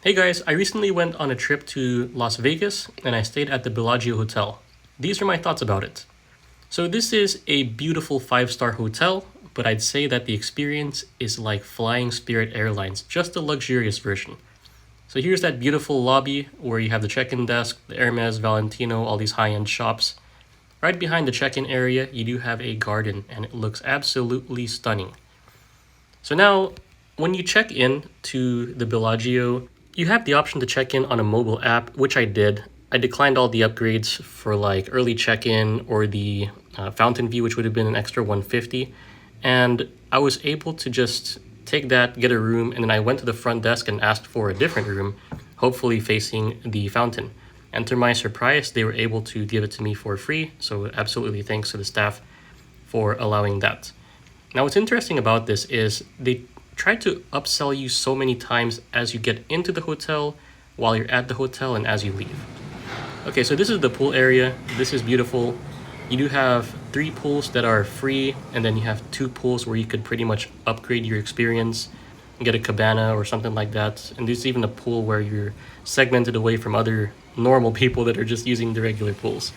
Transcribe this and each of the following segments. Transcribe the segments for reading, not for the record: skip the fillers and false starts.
Hey guys, I recently went on a trip to Las Vegas and I stayed at the Bellagio Hotel. These are my thoughts about it. So, this is a beautiful 5-star hotel, but I'd say that the experience is like flying Spirit Airlines, just a luxurious version. So, here's that beautiful lobby where you have the check in desk, the Hermes, Valentino, all these high end shops. Right behind the check in area, you do have a garden and it looks absolutely stunning. So, now when you check in to the Bellagio, you have the option to check in on a mobile app, which I did. I declined all the upgrades for like early check-in or the fountain view, which would have been an extra 150. And I was able to just take that, get a room, and then I went to the front desk and asked for a different room, hopefully facing the fountain. And to my surprise, they were able to give it to me for free. So absolutely thanks to the staff for allowing that. Now, what's interesting about this is they try to upsell you so many times as you get into the hotel, while you're at the hotel, and as you leave. Okay, so this is the pool area. This is beautiful. You do have 3 pools that are free, and then you have 2 pools where you could pretty much upgrade your experience and get a cabana or something like that. And there's even a pool where you're segmented away from other normal people that are just using the regular pools.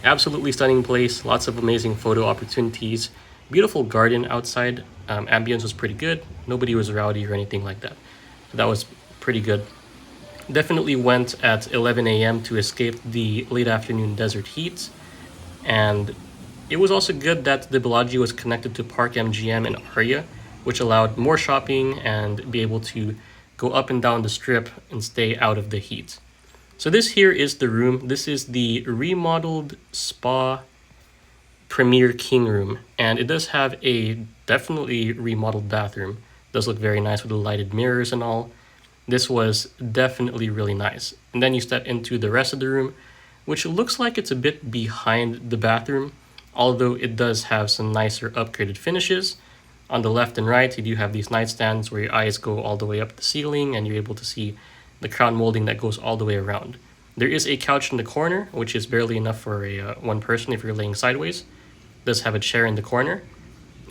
Absolutely stunning place, lots of amazing photo opportunities, beautiful garden outside. Ambience was pretty good. Nobody was rowdy or anything like that. So that was pretty good. Definitely went at 11 a.m. to escape the late afternoon desert heat. And it was also good that the Bellagio was connected to Park MGM and Aria, which allowed more shopping and be able to go up and down the strip and stay out of the heat. So this here is the room. This is the Remodeled Spa Premier King room, and it does have a definitely remodeled bathroom. It does look very nice with the lighted mirrors and all. This was definitely really nice. And then you step into the rest of the room, which looks like it's a bit behind the bathroom, although it does have some nicer upgraded finishes. On the left and right, you do have these nightstands where your eyes go all the way up the ceiling and you're able to see the crown molding that goes all the way around. There is a couch in the corner, which is barely enough for a one person if you're laying sideways. It does have a chair in the corner,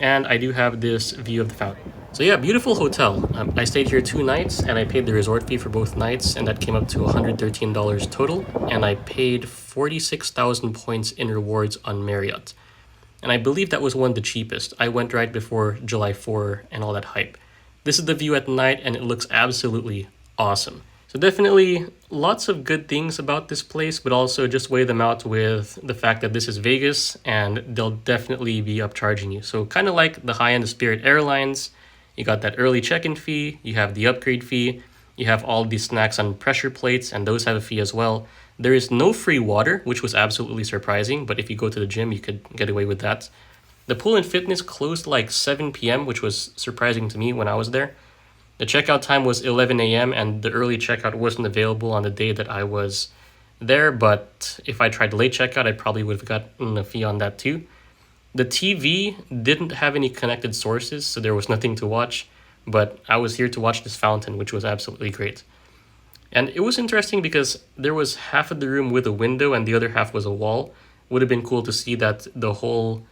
and I do have this view of the fountain. So yeah, beautiful hotel. I stayed here 2 nights, and I paid the resort fee for both nights, and that came up to $113 total, and I paid 46,000 points in rewards on Marriott. And I believe that was one of the cheapest. I went right before July 4 and all that hype. This is the view at night, and it looks absolutely awesome. So definitely lots of good things about this place, but also just weigh them out with the fact that this is Vegas and they'll definitely be upcharging you. So kind of like the high end of Spirit Airlines, you got that early check-in fee, you have the upgrade fee, you have all these snacks on pressure plates, and those have a fee as well. There is no free water, which was absolutely surprising, but if you go to the gym, you could get away with that. The pool and fitness closed like 7 p.m., which was surprising to me when I was there. The checkout time was 11 a.m. and the early checkout wasn't available on the day that I was there, but if I tried late checkout, I probably would have gotten a fee on that too. The TV didn't have any connected sources, so there was nothing to watch, but I was here to watch this fountain, which was absolutely great. And it was interesting because there was half of the room with a window and the other half was a wall. Would have been cool to see that the whole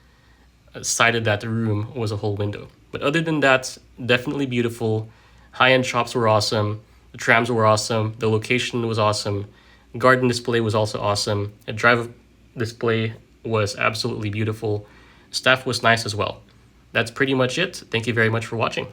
side of that room was a whole window. But other than that, definitely beautiful. High-end shops were awesome. The trams were awesome. The location was awesome. Garden display was also awesome. A drive display was absolutely beautiful. Staff was nice as well. That's pretty much it. Thank you very much for watching.